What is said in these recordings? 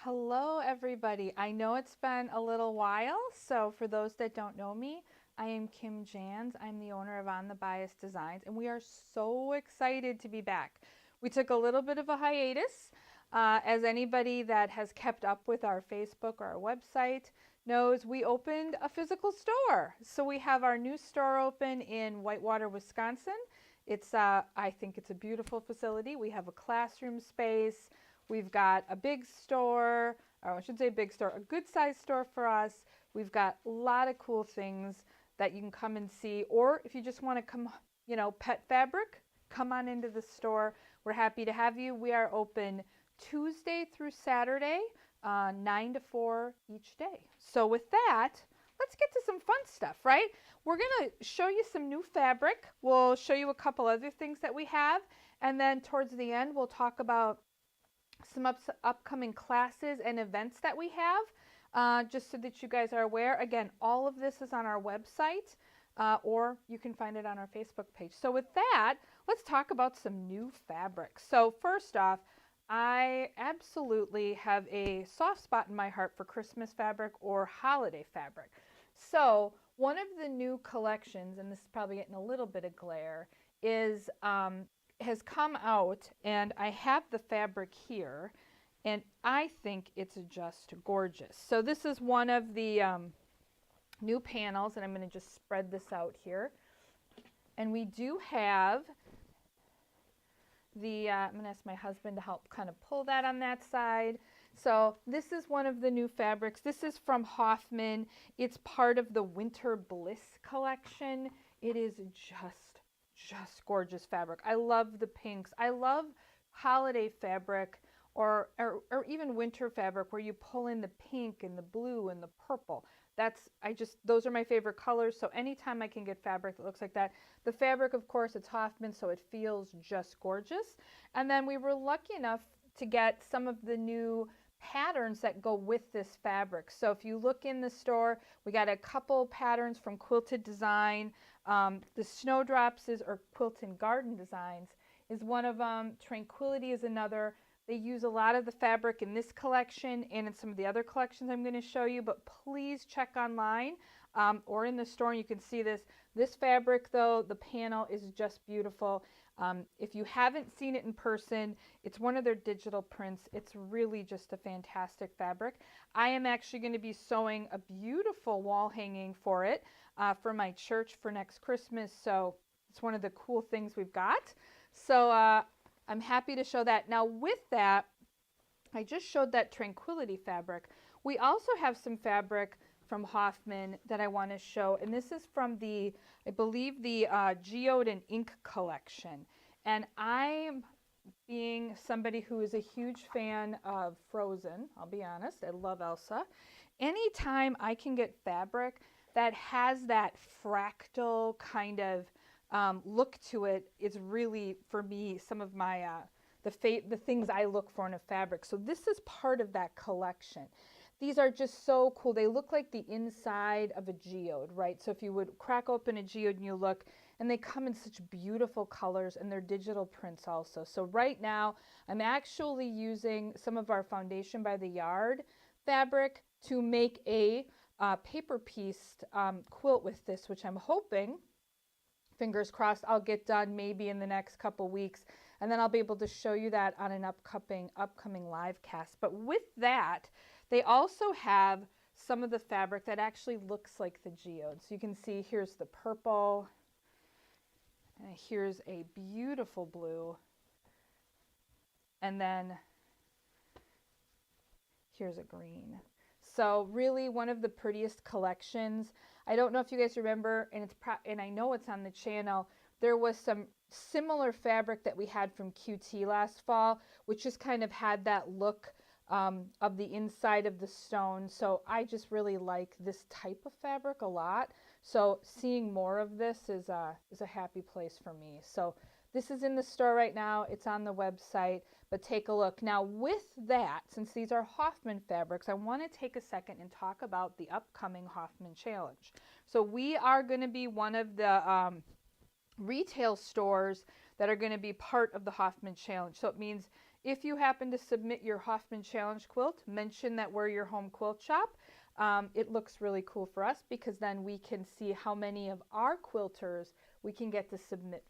Hello, everybody. I know it's been a little while, so for those that don't know me, I am Kim Jans. I'm the owner of On the Bias Designs, and we are so excited to be back. We took a little bit of a hiatus. As anybody that has kept up with our Facebook or our website knows, we opened a physical store. So we have our new store open in Whitewater, Wisconsin. I think it's a beautiful facility. We have a classroom space. We've got a big store, or I should say big store, a good sized store for us. We've got a lot of cool things that you can come and see. Or if you just want to come, pet fabric, come on into the store. We're happy to have you. We are open Tuesday through Saturday, 9 to 4 each day. So with that, let's get to some fun stuff, right? We're going to show you some new fabric. We'll show you a couple other things that we have. And then towards the end, we'll talk about some upcoming classes and events that we have, just so that you guys are aware. Again, all of this is on our website, or you can find it on our Facebook page. So with that, let's talk about some new fabrics. So first off, I absolutely have a soft spot in my heart for Christmas fabric or holiday fabric. So one of the new collections, and this is probably getting a little bit of glare, is has come out, and I have the fabric here, and I think it's just gorgeous. So this is one of the new panels, and I'm going to just spread this out here. And we do have I'm going to ask my husband to help kind of pull that on that side. So this is one of the new fabrics. This is from Hoffman. It's part of the Winter Bliss collection. It is just gorgeous fabric. I love the pinks. I love holiday fabric or even winter fabric where you pull in the pink and the blue and the purple. Those are my favorite colors. So anytime I can get fabric that looks like that. The fabric, of course, it's Hoffman, so it feels just gorgeous. And then we were lucky enough to get some of the new patterns that go with this fabric. So if you look in the store, we got a couple patterns from Quilted Design. The Snowdrops or Quilting Garden Designs is one of them. Tranquility is another. They use a lot of the fabric in this collection and in some of the other collections I'm going to show you, but please check online or in the store and you can see this. This fabric, though, the panel is just beautiful. If you haven't seen it in person, it's one of their digital prints. It's really just a fantastic fabric. I am actually going to be sewing a beautiful wall hanging for it for my church for next Christmas. So it's one of the cool things we've got. So I'm happy to show that. Now with that, I just showed that Tranquility fabric. We also have some fabric from Hoffman that I want to show, and this is from I believe the Geode and Ink collection. And I'm being somebody who is a huge fan of Frozen, I'll be honest, I love Elsa. Anytime I can get fabric that has that fractal kind of look to it is really, for me, some of my the things I look for in a fabric. So this is part of that collection. These are just so cool. They look like the inside of a geode, right? So if you would crack open a geode and you look, and they come in such beautiful colors, and they're digital prints also. So right now, I'm actually using some of our Foundation by the Yard fabric to make a paper piece quilt with this, which I'm hoping, fingers crossed, I'll get done maybe in the next couple weeks, and then I'll be able to show you that on an upcoming live cast. But with that, they also have some of the fabric that actually looks like the geode. So you can see here's the purple, and here's a beautiful blue, and then here's a green. So really one of the prettiest collections. I don't know if you guys remember, and I know it's on the channel, there was some similar fabric that we had from QT last fall, which just kind of had that look of the inside of the stone. So I just really like this type of fabric a lot. So seeing more of this is a happy place for me. So this is in the store right now. It's on the website, but take a look. Now with that, since these are Hoffman fabrics, I want to take a second and talk about the upcoming Hoffman Challenge. So we are going to be one of the retail stores that are going to be part of the Hoffman Challenge. So it means If you happen to submit your Hoffman Challenge quilt, mention that we're your home quilt shop. It looks really cool for us because then we can see how many of our quilters we can get to submit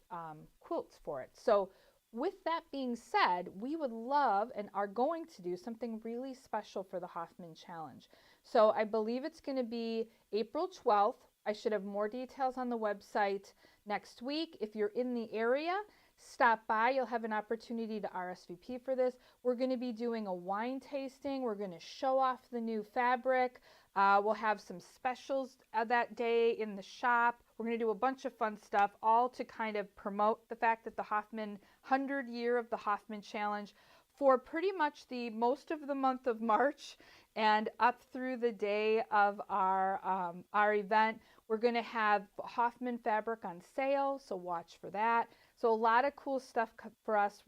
quilts for it. So with that being said, we would love and are going to do something really special for the Hoffman Challenge. So I believe it's going to be April 12th. I should have more details on the website next week. If you're in the area, stop by. You'll have an opportunity to RSVP for this. We're going to be doing a wine tasting. We're going to show off the new fabric. We'll have some specials that day in the shop. We're going to do a bunch of fun stuff, all to kind of promote the fact that the Hoffman 100 year of the Hoffman Challenge for pretty much the most of the month of March and up through the day of our event. We're going to have Hoffman fabric on sale, so watch for that. So a lot of cool stuff for us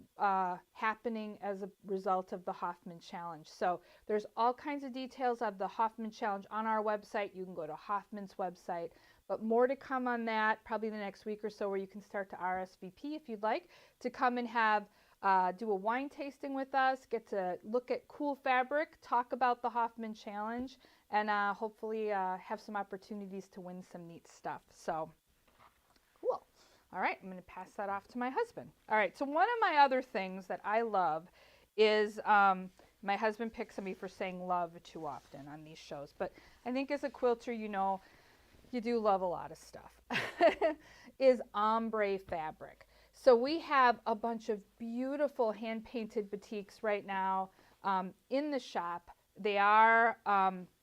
happening as a result of the Hoffman Challenge. So there's all kinds of details of the Hoffman Challenge on our website. You can go to Hoffman's website, but more to come on that probably the next week or so, where you can start to RSVP if you'd like to come and have do a wine tasting with us, get to look at cool fabric, talk about the Hoffman Challenge, and hopefully have some opportunities to win some neat stuff. So cool. All right, I'm going to pass that off to my husband. All right, so one of my other things that I love is my husband picks on me for saying love too often on these shows, but I think as a quilter, you know, you do love a lot of stuff, is ombre fabric. So we have a bunch of beautiful hand-painted batiks right now in the shop. They are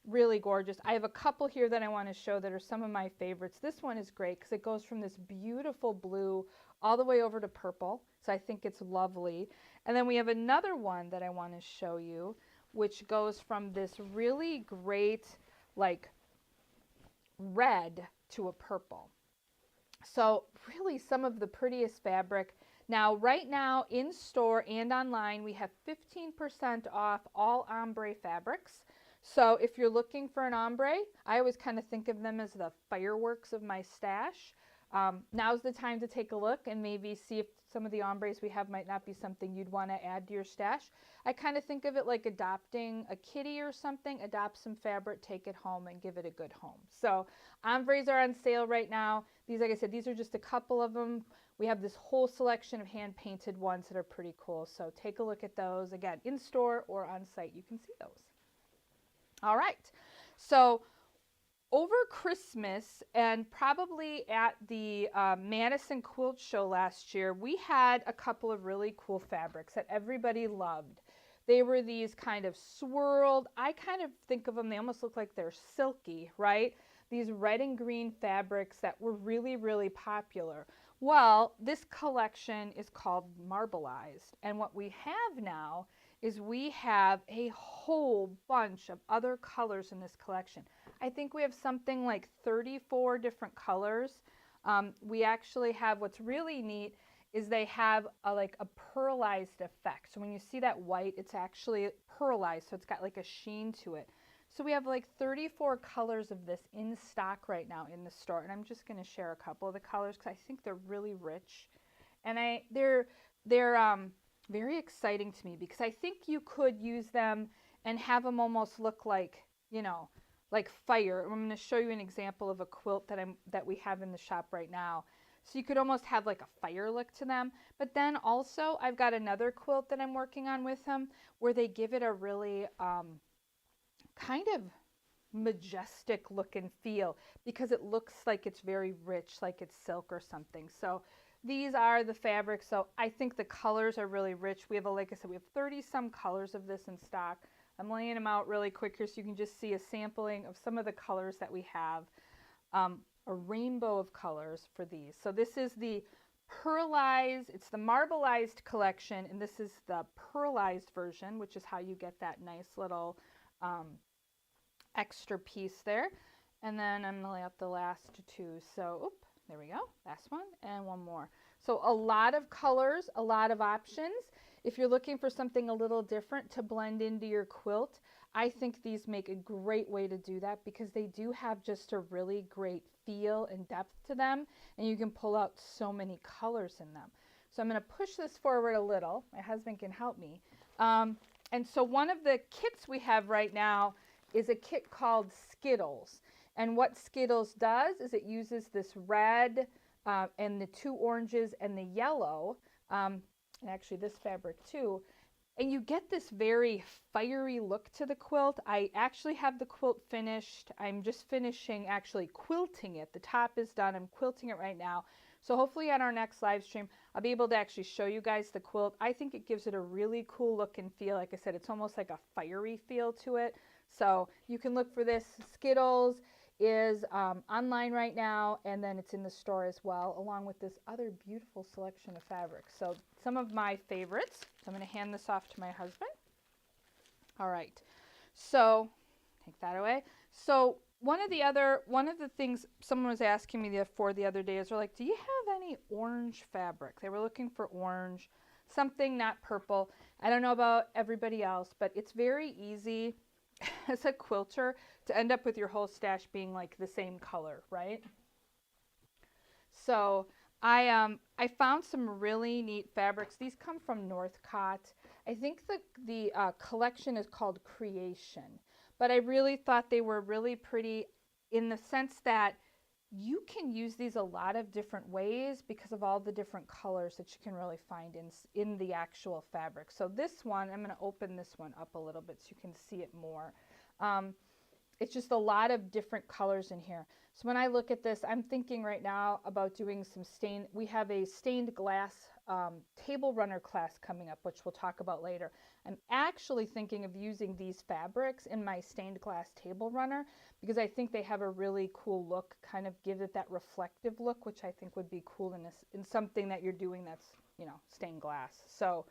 really gorgeous. I have a couple here that I want to show that are some of my favorites. This one is great because it goes from this beautiful blue all the way over to purple. So I think it's lovely. And then we have another one that I want to show you, which goes from this really great like red to a purple. So really some of the prettiest fabric. Now, right now in store and online, we have 15% off all ombre fabrics. So if you're looking for an ombre, I always kind of think of them as the fireworks of my stash. Now's the time to take a look and maybe see if some of the ombres we have might not be something you'd want to add to your stash. I kind of think of it like adopting a kitty or something. Adopt some fabric, take it home, and give it a good home. So ombres are on sale right now. These, like I said, these are just a couple of them. We have this whole selection of hand-painted ones that are pretty cool. So take a look at those. Again, in store or on site, you can see those. All right. So over Christmas and probably at the Madison Quilt Show last year, we had a couple of really cool fabrics that everybody loved. They were these kind of swirled, I kind of think of them, they almost look like they're silky, right? These red and green fabrics that were really, really popular. Well, this collection is called Marbleized, and what we have now is we have a whole bunch of other colors in this collection. I think we have something like 34 different colors. We actually have, what's really neat is they have like a pearlized effect. So when you see that white, it's actually pearlized, so it's got like a sheen to it. So we have like 34 colors of this in stock right now in the store, and I'm just going to share a couple of the colors because I think they're really rich, and they're very exciting to me because I think you could use them and have them almost look like, you know, like fire. I'm going to show you an example of a quilt that we have in the shop right now. So you could almost have like a fire look to them. But then also I've got another quilt that I'm working on with them where they give it a really kind of majestic look and feel because it looks like it's very rich, like it's silk or something. So these are the fabrics. So I think the colors are really rich. We have, like I said, we have 30 some colors of this in stock. I'm laying them out really quick here so you can just see a sampling of some of the colors that we have. A rainbow of colors for these. So this is the pearlized, it's the marbleized collection, and this is the pearlized version, which is how you get that nice little extra piece there. And then I'm going to lay out the last two. So, there we go. Last one and one more. So a lot of colors, a lot of options. If you're looking for something a little different to blend into your quilt, I think these make a great way to do that because they do have just a really great feel and depth to them, and you can pull out so many colors in them. So I'm going to push this forward a little. My husband can help me. And so one of the kits we have right now is a kit called Skittles. And what Skittles does is it uses this red and the 2 oranges and the yellow, and actually this fabric too, and you get this very fiery look to the quilt. I actually have the quilt finished. I'm just finishing actually quilting it. The top is done. I'm quilting it right now. So hopefully on our next live stream, I'll be able to actually show you guys the quilt. I think it gives it a really cool look and feel. Like I said, it's almost like a fiery feel to it. So you can look for this. Skittles is online right now, and then it's in the store as well, along with this other beautiful selection of fabrics. So some of my favorites. So I'm going to hand this off to my husband. All right, so take that away. So one of the things someone was asking me the other day is, they're like, do you have any orange fabric? They were looking for orange, something not purple. I don't know about everybody else, but it's very easy as a quilter to end up with your whole stash being like the same color, right? So I found some really neat fabrics. These come from Northcott. I think the collection is called Creation, but I really thought they were really pretty in the sense that you can use these a lot of different ways because of all the different colors that you can really find in the actual fabric. So this one, I'm going to open this one up a little bit so you can see it more. It's just a lot of different colors in here. So when I look at this, I'm thinking right now about doing some we have a stained glass table runner class coming up, which we'll talk about later. I'm actually thinking of using these fabrics in my stained glass table runner because I think they have a really cool look, kind of give it that reflective look, which I think would be cool in something that you're doing that's, you know, stained glass. So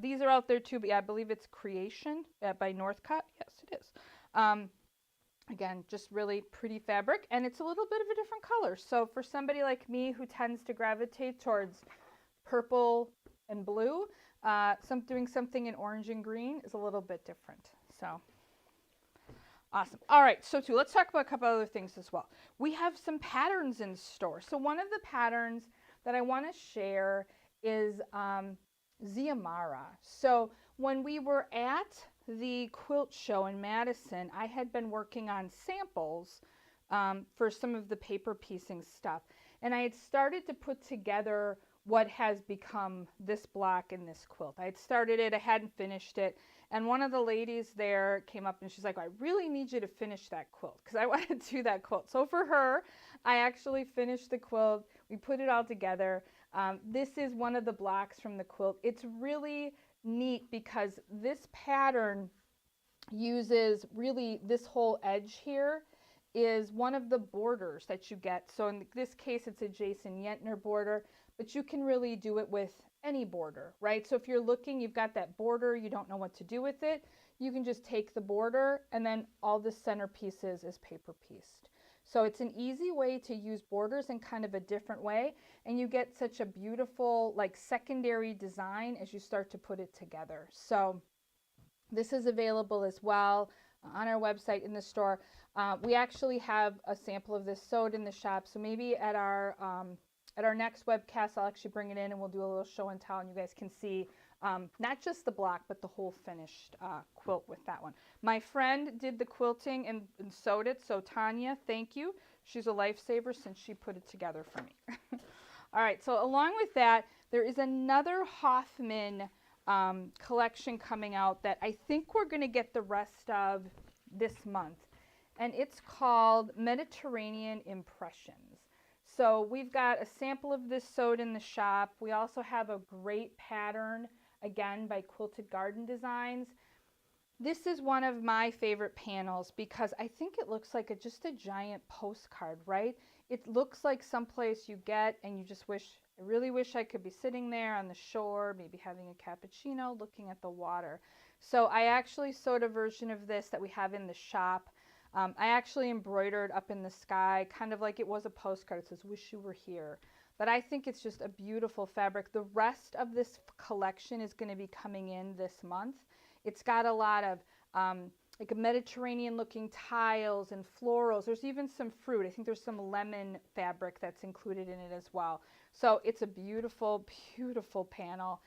these are out there too, but yeah, I believe it's Creation by Northcott. Yes, it is. Again, just really pretty fabric, and it's a little bit of a different color. So for somebody like me who tends to gravitate towards purple and blue, doing something in orange and green is a little bit different. So awesome. All right, so let's talk about a couple other things as well. We have some patterns in store. So one of the patterns that I want to share is Ziamara. So when we were at the quilt show in Madison, I had been working on samples for some of the paper piecing stuff, and I had started to put together what has become this block in this quilt. I had started it, I hadn't finished it, and one of the ladies there came up and she's like, I really need you to finish that quilt because I want to do that quilt. So for her, I actually finished the quilt. We put it all together. This is one of the blocks from the quilt. It's really neat because this pattern uses really this whole edge here is one of the borders that you get. So in this case, it's a Jason Yentner border, but you can really do it with any border, right? So if you're looking, you've got that border, you don't know what to do with it, you can just take the border and then all the center pieces is paper pieced. So it's an easy way to use borders in kind of a different way, and you get such a beautiful like secondary design as you start to put it together. So this is available as well on our website in the store. We actually have a sample of this sewed in the shop, so maybe at our next webcast I'll actually bring it in and we'll do a little show and tell, and you guys can see not just the block but the whole finished quilt with that one. My friend did the quilting and sewed it, so Tanya, thank you. She's a lifesaver since she put it together for me. All right, so along with that, there is another Hoffman collection coming out that I think we're going to get the rest of this month, and it's called Mediterranean Impressions. So we've got a sample of this sewed in the shop. We also have a great pattern, again, by Quilted Garden Designs. This is one of my favorite panels because I think it looks like just a giant postcard, right? It looks like someplace you get and you just wish, I really wish I could be sitting there on the shore, maybe having a cappuccino, looking at the water. So I actually sewed a version of this that we have in the shop. I actually embroidered up in the sky, kind of like it was a postcard. It says, wish you were here. But I think it's just a beautiful fabric. The rest of this collection is going to be coming in this month. It's got a lot of like a Mediterranean looking tiles and florals. There's even some fruit. I think there's some lemon fabric that's included in it as well. So it's a beautiful, beautiful panel.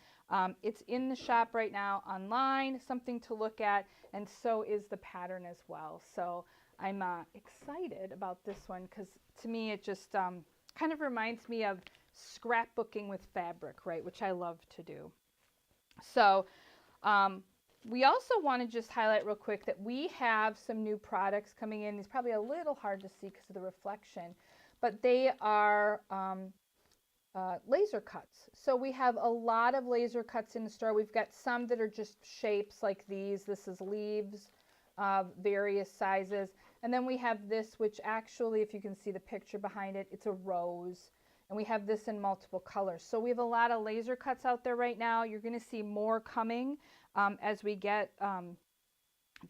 It's in the shop right now online, something to look at, and so is the pattern as well. So I'm excited about this one because to me it just kind of reminds me of scrapbooking with fabric, right, which I love to do. So we also want to just highlight real quick that we have some new products coming in. These probably a little hard to see because of the reflection, but they are laser cuts. So we have a lot of laser cuts in the store. We've got some that are just shapes like these. This is leaves of various sizes. And then we have this, which actually, if you can see the picture behind it, it's a rose. And we have this in multiple colors. So we have a lot of laser cuts out there right now. You're going to see more coming as we get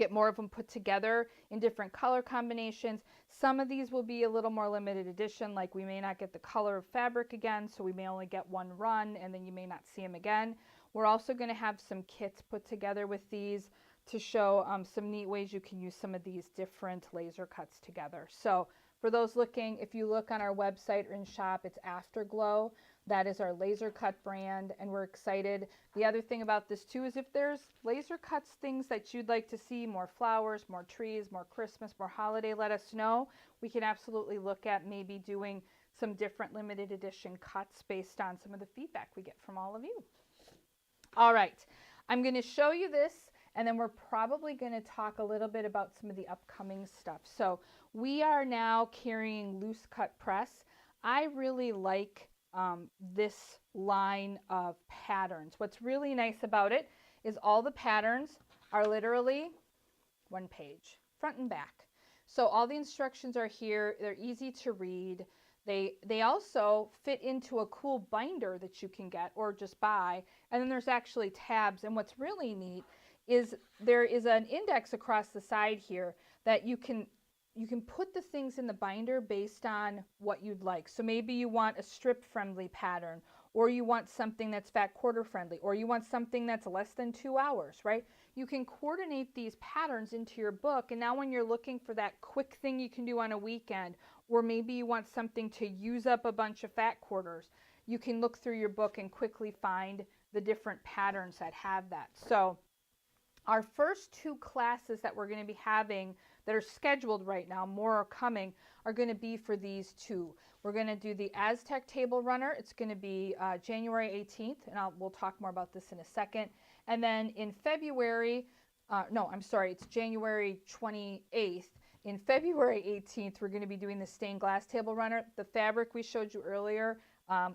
more of them put together in different color combinations. Some of these will be a little more limited edition, like we may not get the color of fabric again, so we may only get one run and then you may not see them again. We're also going to have some kits put together with these to show some neat ways you can use some of these different laser cuts together. So for those looking, if you look on our website or in shop, it's Afterglow. That is our laser cut brand, and we're excited. The other thing about this too is if there's laser cuts, things that you'd like to see, more flowers, more trees, more Christmas, more holiday, let us know. We can absolutely look at maybe doing some different limited edition cuts based on some of the feedback we get from all of you. All right, I'm going to show you this, and then we're probably going to talk a little bit about some of the upcoming stuff. So we are now carrying loose cut press. I really like this line of patterns. What's really nice about it is all the patterns are literally one page, front and back. So all the instructions are here. They're easy to read. They also fit into a cool binder that you can get or just buy. And then there's actually tabs. And what's really neat is there is an index across the side here that you can put the things in the binder based on what you'd like. So maybe you want a strip friendly pattern, or you want something that's fat quarter friendly, or you want something that's less than 2 hours, right? You can coordinate these patterns into your book, and now when you're looking for that quick thing you can do on a weekend, or maybe you want something to use up a bunch of fat quarters, you can look through your book and quickly find the different patterns that have that. So our first 2 classes that we're going to be having that are scheduled right now, more are coming, are going to be for these 2. We're going to do the Aztec Table Runner. It's going to be January 18th, and we'll talk more about this in a second. And then in February, it's January 28th. In February 18th, we're going to be doing the stained glass table runner. The fabric we showed you earlier,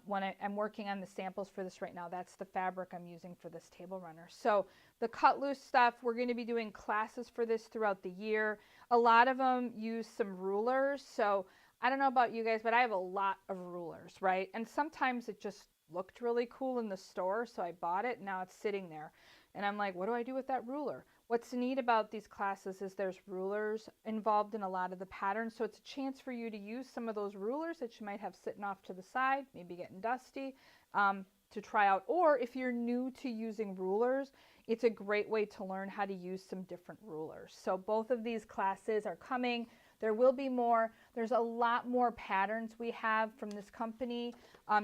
when I'm working on the samples for this right now, that's the fabric I'm using for this table runner. So the cut loose stuff, we're going to be doing classes for this throughout the year. A lot of them use some rulers. So I don't know about you guys, but I have a lot of rulers, right? And sometimes it just looked really cool in the store, so I bought it, and now it's sitting there. And I'm like, what do I do with that ruler? What's neat about these classes is there's rulers involved in a lot of the patterns, so it's a chance for you to use some of those rulers that you might have sitting off to the side, maybe getting dusty, to try out. Or if you're new to using rulers, it's a great way to learn how to use some different rulers. So both of these classes are coming. There will be more. There's a lot more patterns we have from this company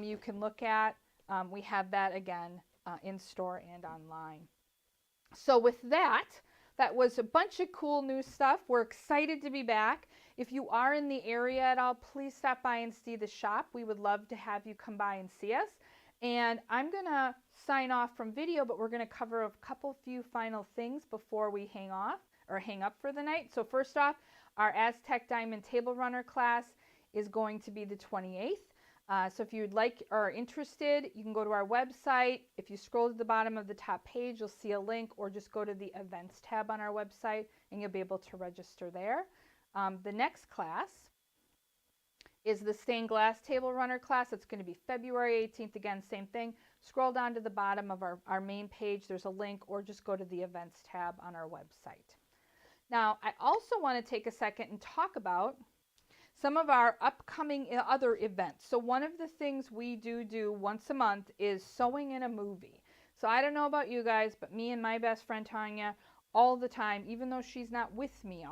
you can look at. We have that again in store and online. So with that, that was a bunch of cool new stuff. We're excited to be back. If you are in the area at all, please stop by and see the shop. We would love to have you come by and see us. And I'm going to sign off from video, but we're going to cover a few final things before we hang up for the night. So first off, our Aztec Diamond Table Runner class is going to be the 28th. So if you'd like or are interested, you can go to our website. If you scroll to the bottom of the top page, you'll see a link, or just go to the events tab on our website and you'll be able to register there. The next class is the stained glass table runner class. It's going to be February 18th. Again, same thing. Scroll down to the bottom of our main page. There's a link, or just go to the events tab on our website. Now, I also want to take a second and talk about some of our upcoming other events. So one of the things we do once a month is sewing in a movie. So I don't know about you guys, but me and my best friend Tanya all the time, even though she's not with me,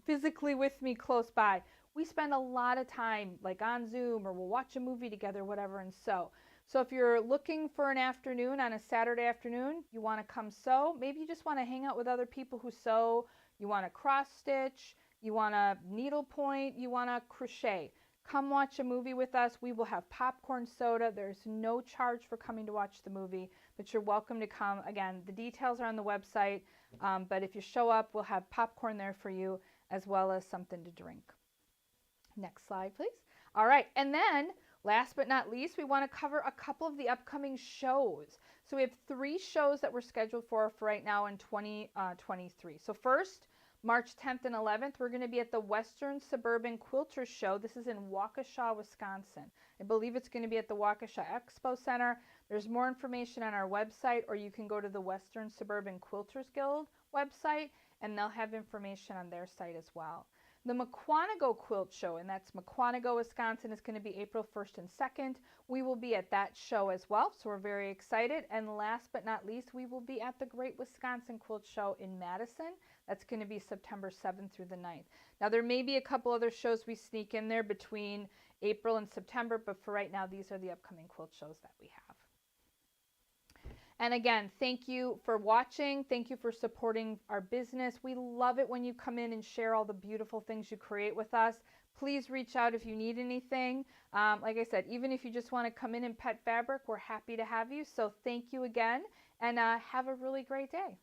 physically with me close by. We spend a lot of time like on Zoom, or we'll watch a movie together, whatever, and sew. So if you're looking for an afternoon on a Saturday afternoon, you want to come sew. Maybe you just want to hang out with other people who sew. You want to cross stitch. You want to needlepoint. You want to crochet. Come watch a movie with us. We will have popcorn soda. There's no charge for coming to watch the movie, but you're welcome to come. Again, the details are on the website, but if you show up, we'll have popcorn there for you as well as something to drink. Next slide, please. All right, and then last but not least, we want to cover a couple of the upcoming shows. So we have 3 shows that we're scheduled for right now in 2023. So first, March 10th and 11th, we're going to be at the Western Suburban Quilters Show. This is in Waukesha, Wisconsin. I believe it's going to be at the Waukesha Expo Center. There's more information on our website, or you can go to the Western Suburban Quilters Guild website, and they'll have information on their site as well. The Mukwonago Quilt Show, and that's Mukwonago, Wisconsin, is going to be April 1st and 2nd. We will be at that show as well, so we're very excited. And last but not least, we will be at the Great Wisconsin Quilt Show in Madison. That's going to be September 7th through the 9th. Now, there may be a couple other shows we sneak in there between April and September, but for right now, these are the upcoming quilt shows that we have. And again, thank you for watching. Thank you for supporting our business. We love it when you come in and share all the beautiful things you create with us. Please reach out if you need anything. Like I said, even if you just want to come in and pet fabric, we're happy to have you. So thank you again, and have a really great day.